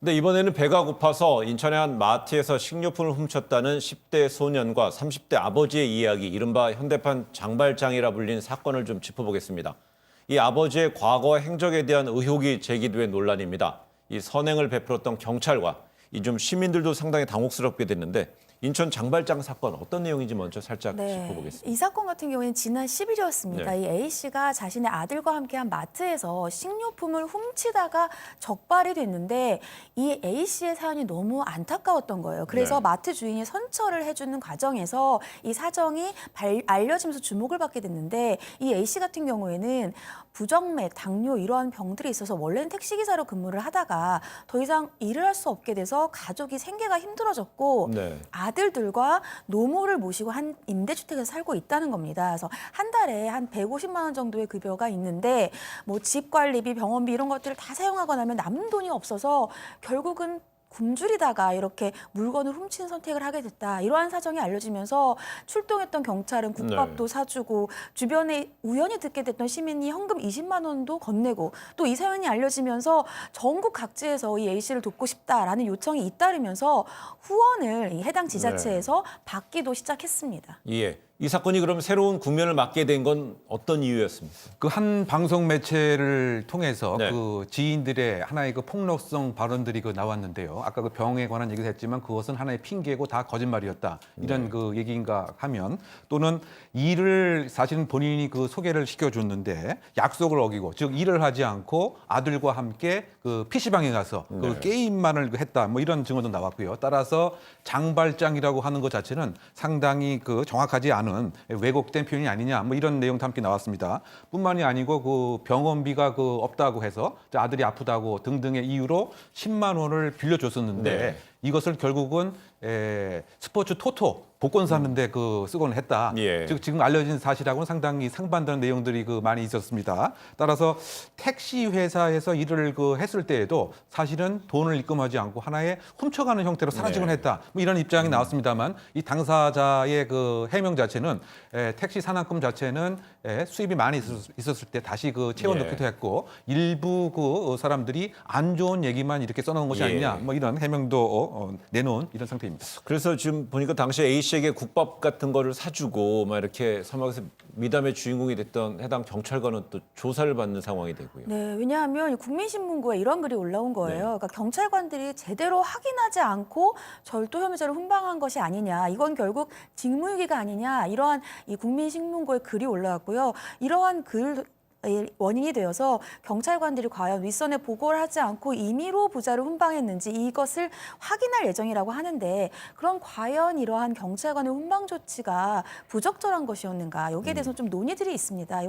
근데 이번에는 배가 고파서 인천의 한 마트에서 식료품을 훔쳤다는 10대 소년과 30대 아버지의 이야기, 이른바 현대판 장발장이라 불린 사건을 좀 짚어보겠습니다. 이 아버지의 과거 행적에 대한 의혹이 제기된 논란입니다. 이 선행을 베풀었던 경찰과 이 좀 시민들도 상당히 당혹스럽게 됐는데, 인천 장발장 사건 어떤 내용인지 먼저 살짝 짚어보겠습니다. 이 사건 같은 경우에는 지난 10일이었습니다. 네. 이 A씨가 자신의 아들과 함께한 마트에서 식료품을 훔치다가 적발이 됐는데 이 A씨의 사연이 너무 안타까웠던 거예요. 그래서 네. 마트 주인이 선처를 해주는 과정에서 이 사정이 알려지면서 주목을 받게 됐는데 이 A씨 같은 경우에는 부정맥, 당뇨 이러한 병들이 있어서 원래는 택시기사로 근무를 하다가 더 이상 일을 할 수 없게 돼서 가족이 생계가 힘들어졌고 네. 아들들과 노모를 모시고 한 임대주택에서 살고 있다는 겁니다. 그래서 한 달에 한 150만 원 정도의 급여가 있는데 뭐 집 관리비, 병원비 이런 것들을 다 사용하고 나면 남는 돈이 없어서 결국은 굶주리다가 이렇게 물건을 훔치는 선택을 하게 됐다. 이러한 사정이 알려지면서 출동했던 경찰은 국밥도 사주고 주변에 우연히 듣게 됐던 시민이 현금 20만 원도 건네고 또 이 사연이 알려지면서 전국 각지에서 이 A씨를 돕고 싶다라는 요청이 잇따르면서 후원을 이 해당 지자체에서 받기도 시작했습니다. 예. 이 사건이 그럼 새로운 국면을 맞게 된 건 어떤 이유였습니까? 그 한 방송 매체를 통해서 네. 그 지인들의 하나의 그 폭력성 발언들이 그 나왔는데요. 아까 그 병에 관한 얘기도 했지만 그것은 하나의 핑계고 다 거짓말이었다. 이런 그 얘기인가 하면 또는 일을 사실은 본인이 그 소개를 시켜줬는데 약속을 어기고 즉 일을 하지 않고 아들과 함께 그 PC방에 가서 그 게임만을 했다. 뭐 이런 증언도 나왔고요. 따라서 장발장이라고 하는 것 자체는 상당히 그 정확하지 않은 왜곡된 표현이 아니냐. 뭐 이런 내용도 함께 나왔습니다. 뿐만이 아니고 그 병원비가 그 없다고 해서 아들이 아프다고 등등의 이유로 10만 원을 빌려줬었는데 네. 이것을 결국은 스포츠 토토 복권 사는데 그 쓰곤 했다. 예. 즉 지금 알려진 사실하고는 상당히 상반되는 내용들이 그 많이 있었습니다. 따라서 택시 회사에서 일을 그 했을 때에도 사실은 돈을 입금하지 않고 하나의 훔쳐가는 형태로 사라지곤 네. 했다. 뭐 이런 입장이 나왔습니다만 이 당사자의 그 해명 자체는 택시 산학금 자체는 수입이 많이 있었을 때 다시 그 채워넣기도 했고 일부 그 사람들이 안 좋은 얘기만 이렇게 써놓은 것이 아니냐. 뭐 이런 해명도 내놓은 이런 상태입니다. 그래서 지금 보니까 당시에 A씨에게 국밥 같은 거를 사주고 막 이렇게 서막에서 미담의 주인공이 됐던 해당 경찰관은 또 조사를 받는 상황이 되고요. 네, 왜냐하면 국민신문고에 이런 글이 올라온 거예요. 그러니까 경찰관들이 제대로 확인하지 않고 절도 혐의자를 훈방한 것이 아니냐. 이건 결국 직무유기가 아니냐. 이러한 이 국민신문고에 글이 올라왔고요. 이러한 글 원인이 되어서 경찰관들이 과연 윗선에 보고를 하지 않고 임의로 부자를 훈방했는지 이것을 확인할 예정이라고 하는데 그럼 과연 이러한 경찰관의 훈방 조치가 부적절한 것이었는가 여기에 대해서 좀 논의들이 있습니다.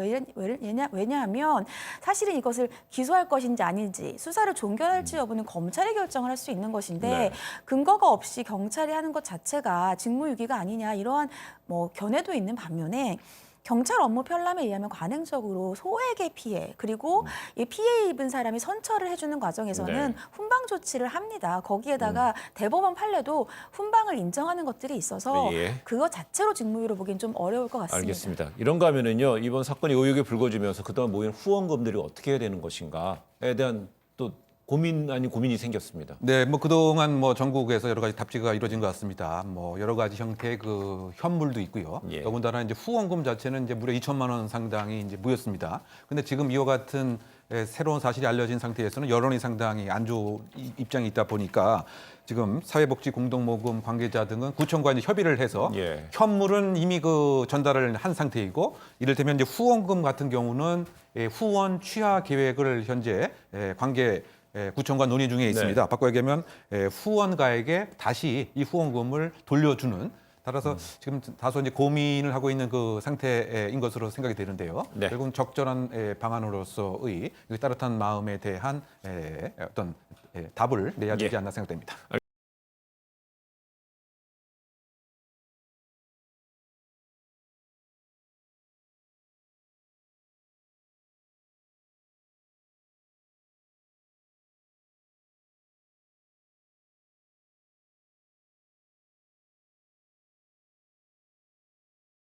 왜냐하면 사실은 이것을 기소할 것인지 아닌지 수사를 종결할지 여부는 검찰이 결정을 할 수 있는 것인데 네. 근거가 없이 경찰이 하는 것 자체가 직무유기가 아니냐 이러한 뭐 견해도 있는 반면에 경찰 업무 편람에 의하면 관행적으로 소액의 피해 그리고 이 피해 입은 사람이 선처를 해주는 과정에서는 네. 훈방 조치를 합니다. 거기에다가 대법원 판례도 훈방을 인정하는 것들이 있어서 예. 그거 자체로 직무유기로 보기엔 좀 어려울 것 같습니다. 알겠습니다. 이런가 하면은요, 이번 사건이 의혹이 불거지면서 그동안 모인 후원금들이 어떻게 해야 되는 것인가에 대한 또 고민 아닌 고민이 생겼습니다. 네, 뭐 그동안 뭐 전국에서 여러 가지 답지가 이루어진 것 같습니다. 뭐 여러 가지 형태의 그 현물도 있고요. 예. 더군다나 이제 후원금 자체는 이제 무려 2천만 원 상당이 이제 무였습니다. 근데 지금 이와 같은 새로운 사실이 알려진 상태에서는 여론이 상당히 안 좋은 입장이 있다 보니까 지금 사회복지공동모금 관계자 등은 구청과 이제 협의를 해서 예. 현물은 이미 그 전달을 한 상태이고 이를테면 이제 후원금 같은 경우는 후원 취하 계획을 현재 관계 구청과 논의 중에 있습니다. 바꿔 얘기하면 후원가에게 다시 이 후원금을 돌려주는 따라서 지금 다소 이제 고민을 하고 있는 그 상태인 것으로 생각이 되는데요. 네. 결국은 적절한 방안으로서의 따뜻한 마음에 대한 어떤 답을 내야 되지 않나 생각됩니다.